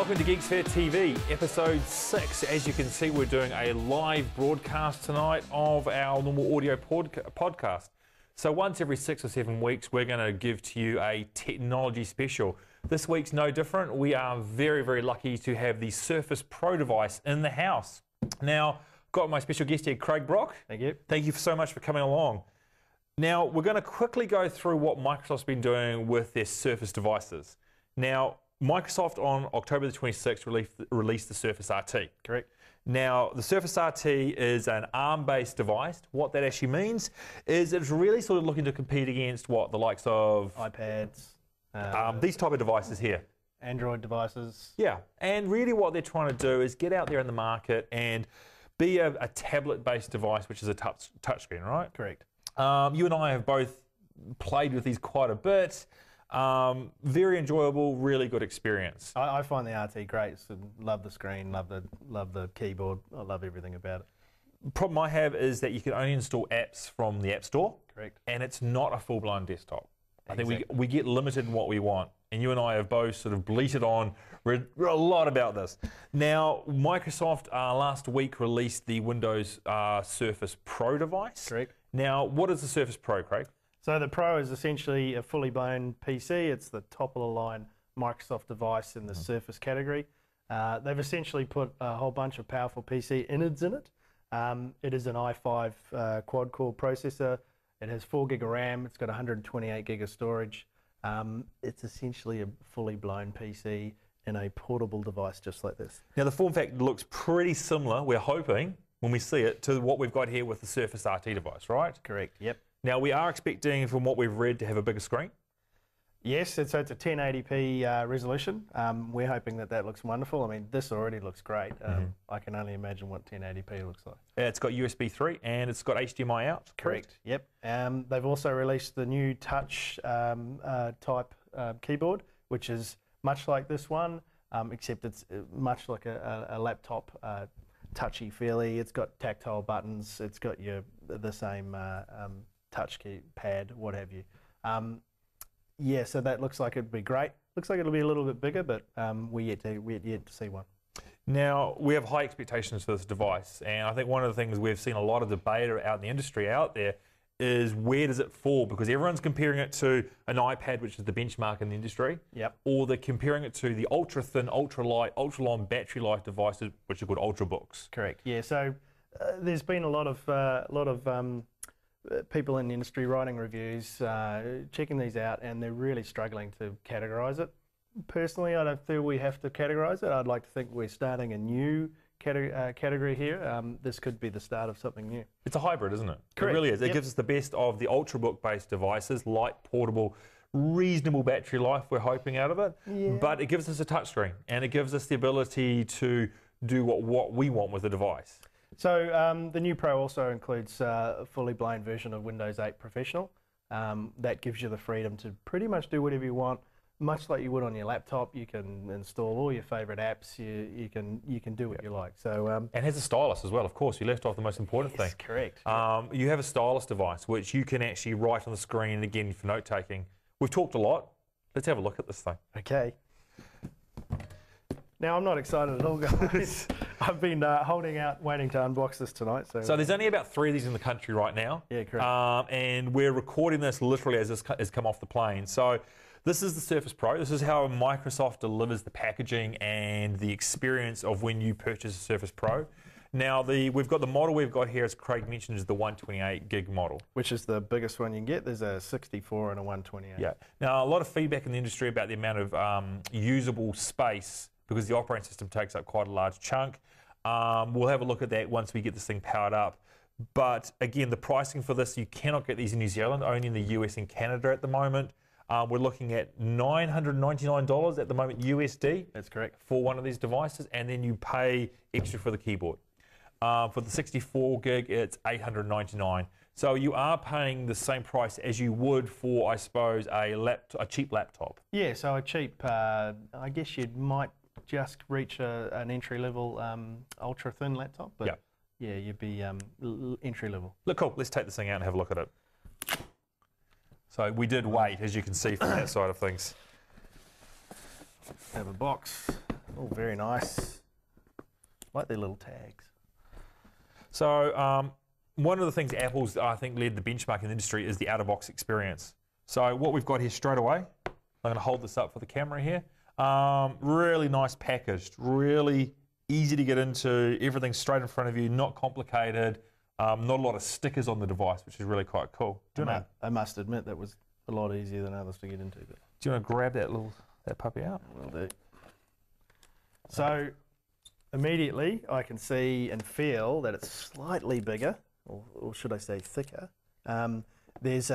Welcome to Geeksphere TV, episode 6. As you can see, we're doing a live broadcast tonight of our normal audio podcast. So once every 6 or 7 weeks, we're going to give to you a technology special. This week's no different. We are very, very lucky to have the Surface Pro device in the house. Now, got my special guest here, Craig Brock. Thank you. Thank you so much for coming along. Now, we're going to quickly go through what Microsoft's been doing with their Surface devices. Now, Microsoft on October the 26th released the Surface RT. Correct. Now, the Surface RT is an ARM-based device. What that actually means is it's really sort of looking to compete against what the likes of iPads, these type of devices here. Android devices. Yeah, and really what they're trying to do is get out there in the market and be a tablet-based device, which is a touchscreen, right? Correct. You and I have both played with these quite a bit. Very enjoyable, really good experience. I find the RT great. So love the screen, love the keyboard. I love everything about it. Problem I have is that you can only install apps from the App Store. Correct. And it's not a full-blown desktop. Exactly. I think we get limited in what we want. And you and I have both sort of bleated on a lot about this. Now, Microsoft last week released the Windows Surface Pro device. Correct. Now, what is the Surface Pro, Craig? So the Pro is essentially a fully blown PC. It's the top of the line Microsoft device in the Surface category. They've essentially put a whole bunch of powerful PC innards in it. It is an i5 quad-core processor. It has 4 gig of RAM. It's got 128 gig of storage. It's essentially a fully blown PC in a portable device just like this. Now, the form factor looks pretty similar, we're hoping, when we see it, to what we've got here with the Surface RT device, right? Correct, yep. Now, we are expecting, from what we've read, to have a bigger screen. Yes, so it's a 1080p resolution. We're hoping that looks wonderful. I mean, this already looks great. I can only imagine what 1080p looks like. It's got USB 3 and it's got HDMI out. Correct, yep. They've also released the new touch type keyboard, which is much like this one, except it's much like a laptop touchy feely. It's got tactile buttons. It's got the same touch key pad, what have you. Yeah, so that looks like it'd be great. Looks like it'll be a little bit bigger, but we're yet to see one. Now, we have high expectations for this device, and I think one of the things we've seen a lot of debate out in the industry out there is where does it fall? Because everyone's comparing it to an iPad, which is the benchmark in the industry, yep, or they're comparing it to the ultra-thin, ultra-light, ultra-long battery life devices, which are called Ultrabooks. Correct, yeah, so there's been a lot of people in the industry writing reviews, checking these out, and they're really struggling to categorize it. Personally, I don't feel we have to categorize it. I'd like to think we're starting a new category here. This could be the start of something new. It's a hybrid, isn't it? Correct. It really is. It yep. gives us the best of the Ultrabook-based devices, light, portable, reasonable battery life we're hoping out of it, yeah. But it gives us a touchscreen, and it gives us the ability to do what we want with the device. So the new Pro also includes a fully blown version of Windows 8 Professional. That gives you the freedom to pretty much do whatever you want, much like you would on your laptop. You can install all your favourite apps. You can do what you like. So and has a stylus as well. Of course, you left off the most important thing. Correct. You have a stylus device which you can actually write on the screen again for note taking. We've talked a lot. Let's have a look at this thing. Okay. Now, I'm not excited at all, guys. I've been holding out, waiting to unbox this tonight. So there's only about 3 of these in the country right now. Yeah, correct. And we're recording this literally as this has come off the plane. So this is the Surface Pro. This is how Microsoft delivers the packaging and the experience of when you purchase a Surface Pro. Now, we've got the model we've got here, as Craig mentioned, is the 128 gig model. Which is the biggest one you can get. There's a 64 and a 128. Yeah. Now, a lot of feedback in the industry about the amount of usable space, because the operating system takes up quite a large chunk. We'll have a look at that once we get this thing powered up. But again, the pricing for this, you cannot get these in New Zealand, only in the US and Canada at the moment. We're looking at $999 at the moment USD. That's correct. For one of these devices, and then you pay extra for the keyboard. For the 64 gig, it's $899. So you are paying the same price as you would for, I suppose, a cheap laptop. Yeah, so a cheap, I guess you might just reach an entry-level ultra-thin laptop, but yeah, you'd be entry-level. Look, cool. Let's take this thing out and have a look at it. So we did wait, as you can see from that side of things. Have a box. Oh, very nice. Like their little tags. So one of the things Apple's, I think, led the benchmark in the industry is the out-of-box experience. So what we've got here straight away, I'm going to hold this up for the camera here. Really nice packaged, really easy to get into, everything straight in front of you, not complicated, not a lot of stickers on the device, which is really quite cool. I must admit that was a lot easier than others to get into. But do you want to grab that puppy out? Will do. So immediately I can see and feel that it's slightly bigger, or should I say thicker. There's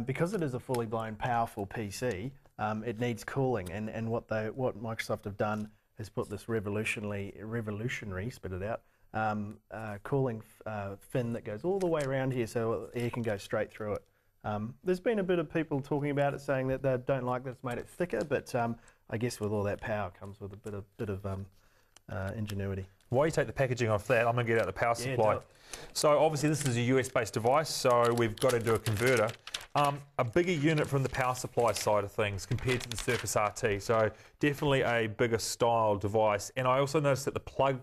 because it is a fully blown powerful PC, it needs cooling, and what Microsoft have done is put this revolutionary, spit it out, cooling fin that goes all the way around here so air can go straight through it. There's been a bit of people talking about it, saying that they don't like that it's made it thicker, but I guess with all that power comes with a bit of ingenuity. While you take the packaging off that, I'm going to get out the power supply. So obviously this is a US-based device, so we've got to do a converter. A bigger unit from the power supply side of things compared to the Surface RT, so definitely a bigger style device. And I also noticed that the plug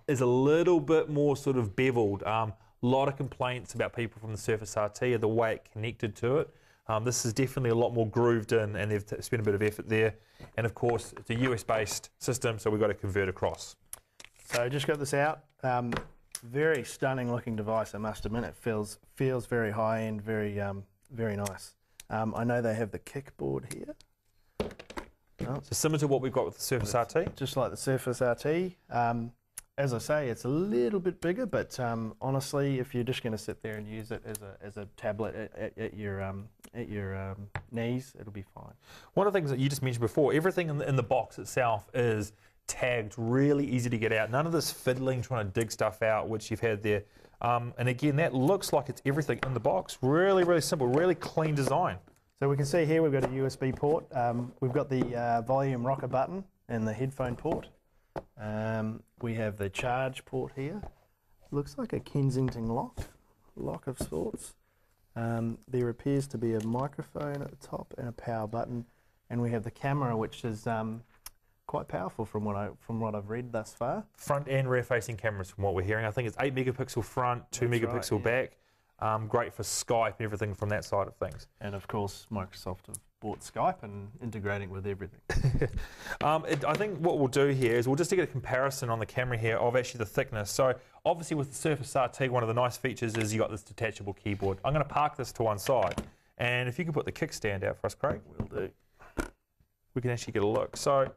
is a little bit more sort of beveled. A lot of complaints about people from the Surface RT of the way it connected to it. This is definitely a lot more grooved in, and they've spent a bit of effort there. And of course, it's a US-based system, so we've got to convert across. So just got this out. Very stunning looking device, I must admit. It feels very high end, very nice. I know they have the kickboard here. So similar to what we've got with the Surface RT? Just like the Surface RT. As I say, it's a little bit bigger, but honestly, if you're just going to sit there and use it as a tablet at your knees, it'll be fine. One of the things that you just mentioned before, everything in the box itself is tagged, really easy to get out. None of this fiddling, trying to dig stuff out, which you've had there. And again, that looks like it's everything in the box. Really, really simple, really clean design. So we can see here we've got a USB port. We've got the volume rocker button and the headphone port. We have the charge port here. Looks like a Kensington lock of sorts. There appears to be a microphone at the top and a power button, and we have the camera, which is quite powerful from what I've read thus far. Front and rear facing cameras from what we're hearing. I think it's 8 megapixel front, 2 megapixel back. Great for Skype and everything from that side of things. And of course, Microsoft have bought Skype and integrating with everything. I think what we'll do here is we'll just get a comparison on the camera here of actually the thickness. So obviously with the Surface RT, one of the nice features is you got this detachable keyboard. I'm going to park this to one side, and if you can put the kickstand out for us, Craig. Will do. We can actually get a look. So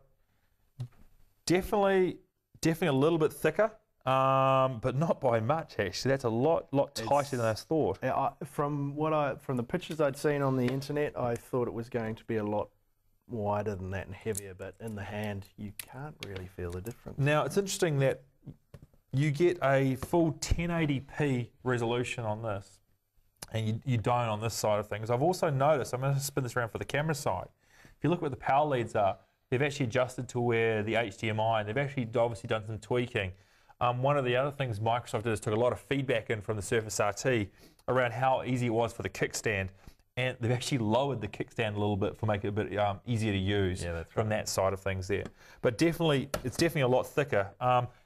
definitely a little bit thicker. But not by much actually. That's a lot tighter than I thought. From the pictures I'd seen on the internet, I thought it was going to be a lot wider than that and heavier. But in the hand, you can't really feel the difference. Now it's interesting that you get a full 1080p resolution on this, and you don't on this side of things. I've also noticed. I'm going to spin this around for the camera side. If you look at what the power leads are, they've actually adjusted to where the HDMI, and they've actually obviously done some tweaking. One of the other things Microsoft did is took a lot of feedback in from the Surface RT around how easy it was for the kickstand, and they've actually lowered the kickstand a little bit to make it a bit easier to use from that side of things there. But it's definitely a lot thicker.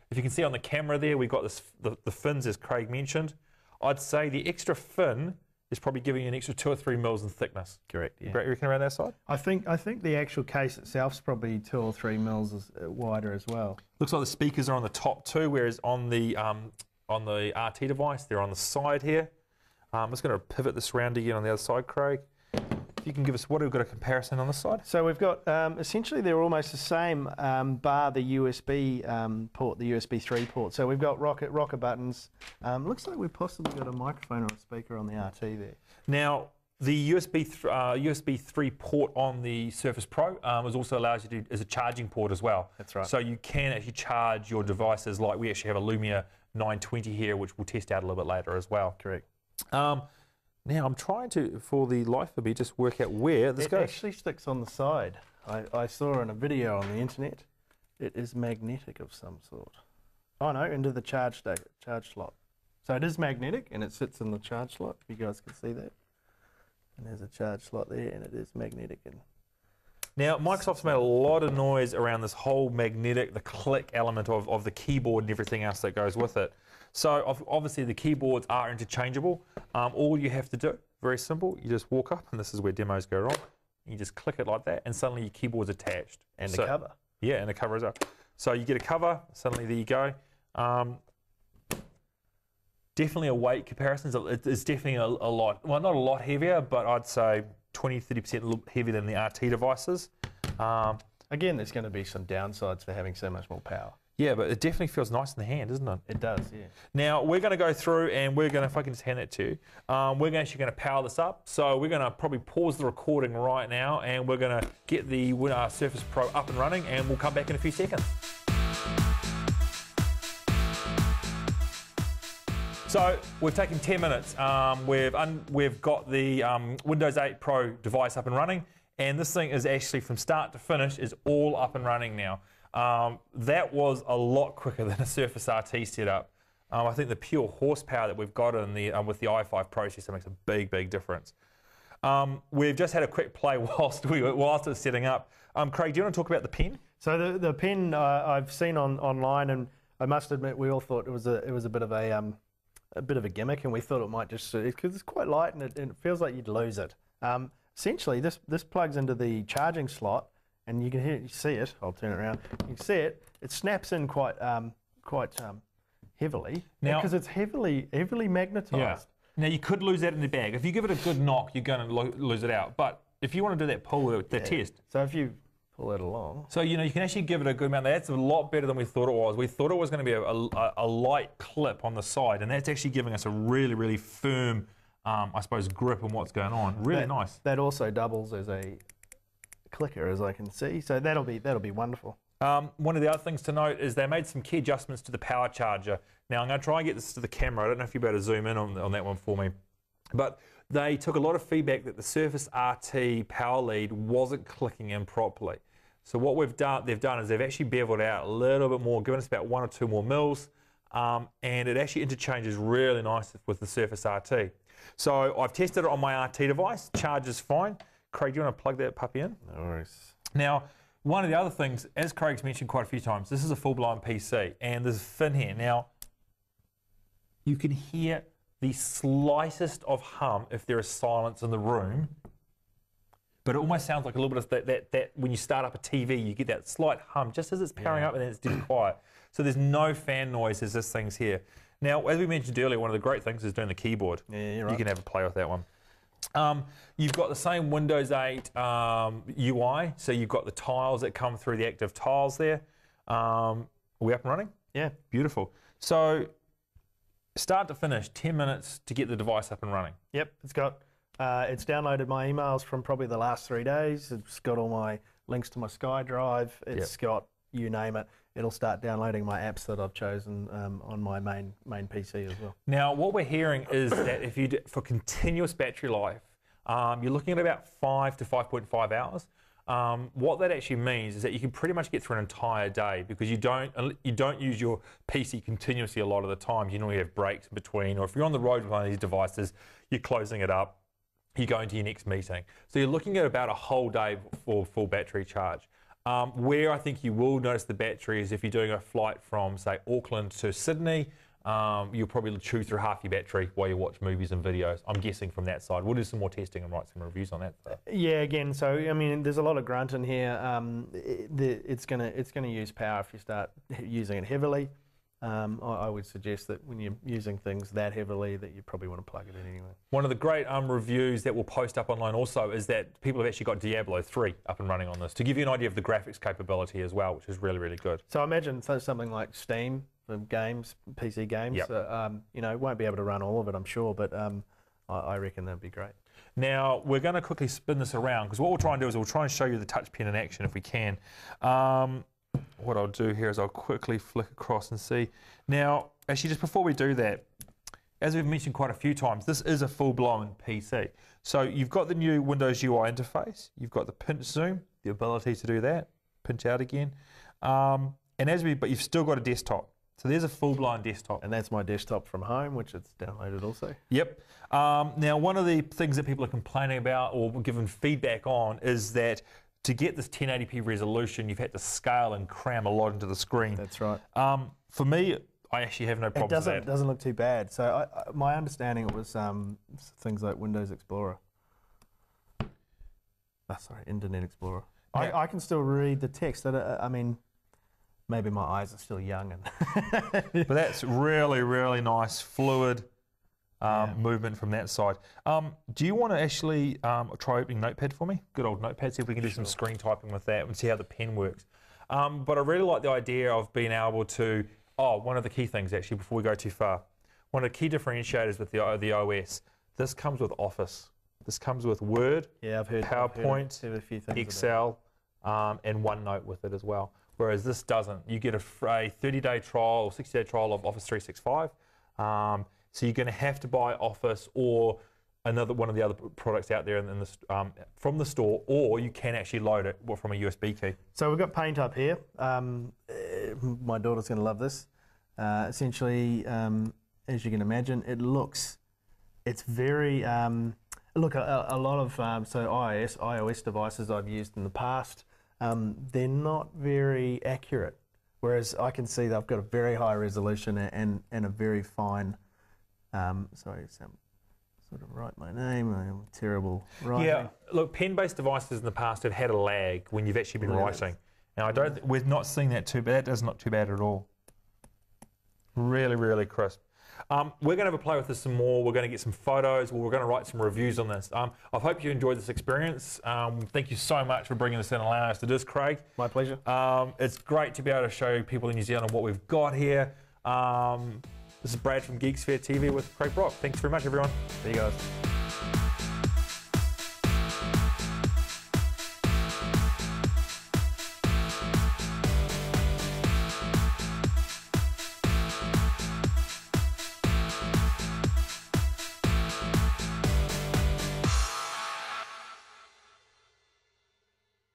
If you can see on the camera there, we've got the fins, as Craig mentioned. I'd say the extra fin is probably giving you an extra 2 or 3 mils in thickness. Correct. Yeah. You reckon around that side? I think the actual case itself is probably 2 or 3 mils wider as well. Looks like the speakers are on the top too, whereas on the RT device they're on the side here. I'm just going to pivot this round again on the other side, Craig. If you can give us what we've got a comparison on this side. So we've got essentially they're almost the same, bar the USB port, the USB 3 port. So we've got rocker buttons. Looks like we've possibly got a microphone or a speaker on the RT there. Now the USB 3 port on the Surface Pro also allows you to as a charging port as well. That's right. So you can actually charge your devices, like we actually have a Lumia 920 here, which we'll test out a little bit later as well. Correct. Now I'm trying to, for the life of me, just work out where this goes. It actually sticks on the side. I saw in a video on the internet. It is magnetic of some sort. Oh no, into the charge slot. So it is magnetic and it sits in the charge slot, if you guys can see that. And there's a charge slot there and it is magnetic. And Now, Microsoft's made a lot of noise around this whole magnetic, the click element of the keyboard and everything else that goes with it. So obviously the keyboards are interchangeable. All you have to do, very simple, you just walk up, and this is where demos go wrong. You just click it like that, and suddenly your keyboard's attached. And the cover. Yeah, and the cover as well. So you get a cover, suddenly there you go. Definitely a weight comparison. It's definitely a lot, well, not a lot heavier, but I'd say 20-30% heavier than the RT devices. Again, there's going to be some downsides for having so much more power. Yeah, but it definitely feels nice in the hand, doesn't it? It does, yeah. Now, we're going to go through and we're going to, if I can just hand that to you, we're actually going to power this up. So we're going to probably pause the recording right now, and we're going to get the Surface Pro up and running, and we'll come back in a few seconds. So we've taken 10 minutes. We've got the Windows 8 Pro device up and running, and this thing is actually from start to finish is all up and running now. That was a lot quicker than a Surface RT setup. I think the pure horsepower that we've got in the with the i5 processor makes a big difference. We've just had a quick play whilst it was setting up. Craig, do you want to talk about the pen? So the pen I've seen online, and I must admit we all thought it was a bit of a gimmick, and we thought it might just because it's quite light and it feels like you'd lose it. Essentially, this plugs into the charging slot, and you see it. I'll turn it around. You can see it. It snaps in quite heavily because it's heavily magnetized. Yeah. Now you could lose that in the bag. If you give it a good knock, you're going to lose it out. But if you want to do that pull, test. So if you pull it along. So you can actually give it a good amount. That's a lot better than we thought it was. We thought it was going to be a light clip on the side, and that's actually giving us a really firm, I suppose, grip on what's going on. Really nice. That also doubles as a clicker, as I can see. So that'll be wonderful. One of the other things to note is they made some key adjustments to the power charger. Now I'm going to try and get this to the camera. I don't know if you'll be able to zoom in on that one for me. But they took a lot of feedback that the Surface RT power lead wasn't clicking in properly. So what they've done is they've actually beveled out a little bit more, given us about 1 or 2 more mils, and it actually interchanges really nice with the Surface RT. So I've tested it on my RT device, charges fine. Craig, do you want to plug that puppy in? No worries. Now, one of the other things, as Craig's mentioned quite a few times, this is a full-blown PC, and there's fin here. Now, you can hear the slightest of hum if there is silence in the room, but it almost sounds like a little bit of that when you start up a TV, you get that slight hum just as it's powering up and then it's dead quiet. So there's no fan noise as this thing's here. Now, as we mentioned earlier, one of the great things is doing the keyboard. Yeah, you're right. You can have a play with that one. You've got the same Windows 8 UI, so you've got the tiles that come through the active tiles there. Are we up and running? Yeah. Beautiful. So start to finish, 10 minutes to get the device up and running. Yep, it's downloaded my emails from probably the last 3 days. It's got all my links to my SkyDrive. It's got, you name it. It'll start downloading my apps that I've chosen on my main PC as well. Now, what we're hearing is that if you do, for continuous battery life, you're looking at about 5 to 5.5 hours. What that actually means is that you can pretty much get through an entire day because you don't use your PC continuously a lot of the time. You normally have breaks in between, or if you're on the road with one of these devices, you're closing it up, you're going to your next meeting. So you're looking at about a whole day for full battery charge. Where I think you will notice the battery is if you're doing a flight from, say, Auckland to Sydney, you'll probably chew through half your battery while you watch movies and videos. I'm guessing from that side. We'll do some more testing and write some reviews on that stuff. Yeah, again, so I mean, there's a lot of grunt in here. It's gonna use power if you start using it heavily. I would suggest that when you're using things that heavily, that you probably want to plug it in anyway. One of the great reviews that we'll post up online also is that people have actually got Diablo 3 up and running on this to give you an idea of the graphics capability as well, which is really good. So I imagine something like Steam for games, PC games, won't be able to run all of it, I'm sure, but I reckon that'd be great. Now, we're going to quickly spin this around because what we'll try and do is we'll try and show you the touch pen in action if we can. What I'll do here is I'll quickly flick across and see. Now, actually, just before we do that, as we've mentioned quite a few times, this is a full-blown PC. So you've got the new Windows UI interface, you've got the pinch zoom, the ability to do that, pinch out again, but you've still got a desktop. So there's a full-blown desktop. And that's my desktop from home, which it's downloaded also. Yep. Now, one of the things that people are complaining about or given feedback on is that to get this 1080p resolution, you've had to scale and cram a lot into the screen. That's right. For me, I actually have no problem with that. It doesn't look too bad. So my understanding it was things like Windows Explorer. Sorry, Internet Explorer. Yeah. I can still read the text. I mean, maybe my eyes are still young. But that's really, really nice, fluid movement from that side. Do you want to actually try opening Notepad for me? Good old Notepad, see if we can do some screen typing with that and see how the pen works. But I really like the idea of being able to, one of the key things actually, before we go too far, one of the key differentiators with the OS, this comes with Office. This comes with Word, PowerPoint, a few things Excel, and OneNote with it as well. Whereas this doesn't. You get a 30-day trial or 60-day trial of Office 365. So you're going to have to buy Office or another one of the other products out there in this, from the store, or you can actually load it from a USB key. So we've got Paint up here. My daughter's going to love this. Essentially, as you can imagine, it's very, look, a lot of, iOS devices I've used in the past, they're not very accurate. Whereas I can see they've got a very high resolution and a very fine, sorry, sort of write my name, I'm terrible writing. Yeah, look, pen-based devices in the past have had a lag when you've actually been writing. And we're not seeing that too bad. That is not too bad at all. Really, really crisp. We're going to have a play with this some more. We're going to get some photos. We're going to write some reviews on this. I hope you enjoyed this experience. Thank you so much for bringing us in and allowing us to do this, Craig. My pleasure. It's great to be able to show people in New Zealand what we've got here. This is Brad from Geeksphere TV with Craig Brock. Thanks very much, everyone. See you guys.